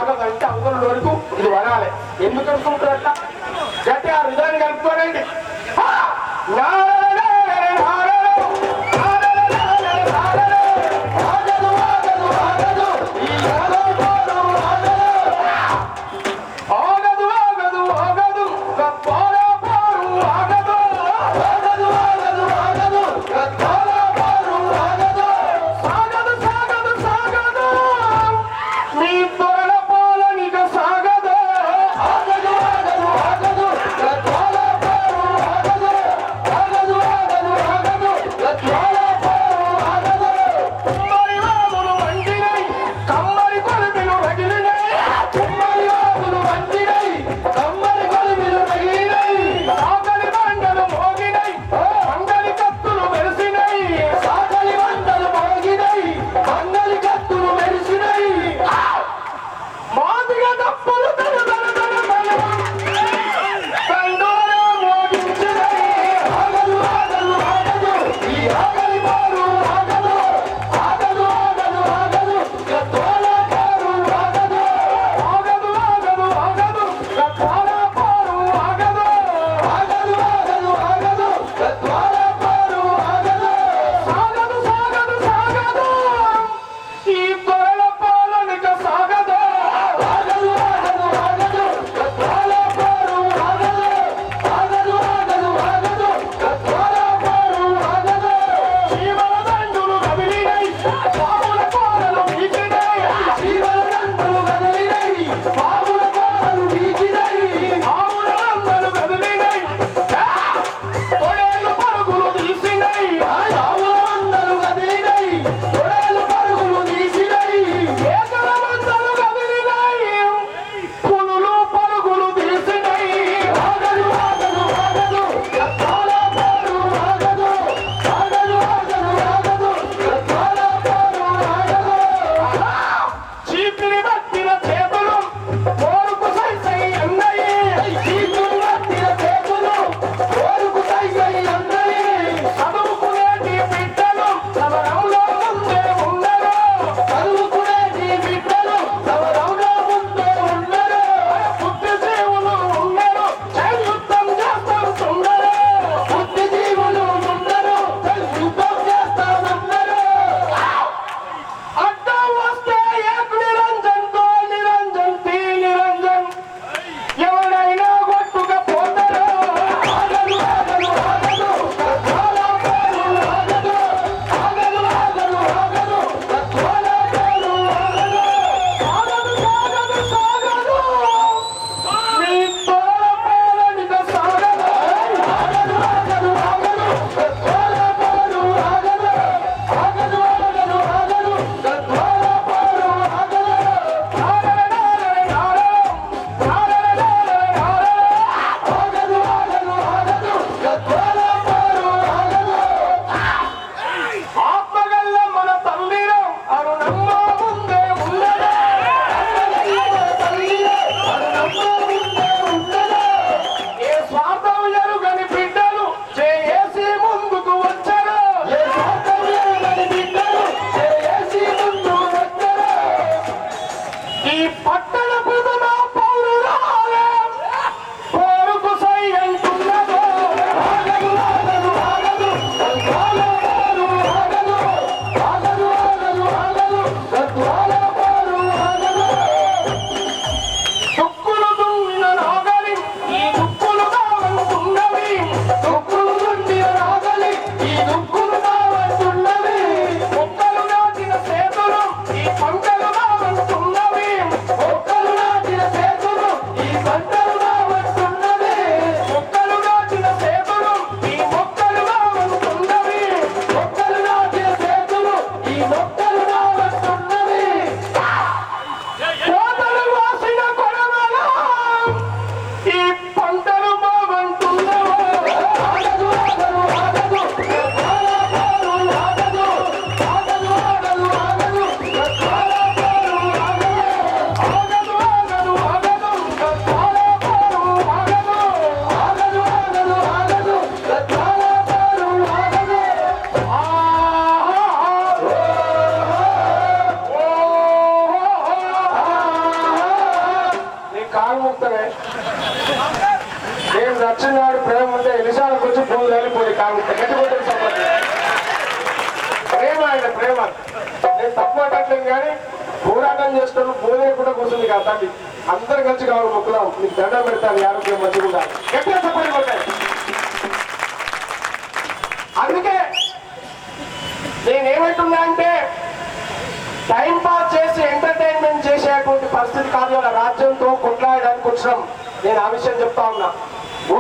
ఆగదంటే అంగుల వరకు ఇది వనాలి. ఎందుకు అనుకుంటారట? గట్టిగా హృదయాన్ని కలుపుకోనండి. వచ్చినాడు ప్రేమ ఉంటే ఎలిసాలకు వచ్చి పూలు వెళ్ళిపోయి కాబట్టి గట్టిపోతే సంబంధం ప్రేమ ఆయన ప్రేమ. నేను తప్పు మాట్లాడలేను కానీ పోరాటం చేస్తాను పోలే కూడా కూర్చుంది కదా తల్లి. అందరు కలిసి కావాలి మొక్కుదాం. మీకు దండం పెడతాను ఆరోగ్యం మంచిగా ఉండాలి. గట్టిగా సపోర్ట్ కొట్టాయి. అందుకే నేనేమంటున్నా అంటే టైం పాస్ చేసి ఎంటర్టైన్మెంట్ చేసేటువంటి పరిస్థితి కాదు. రాజ్యంతో కొట్లాడడానికి వచ్చినాం. నేను ఆ విషయం చెప్తా ఉన్నా.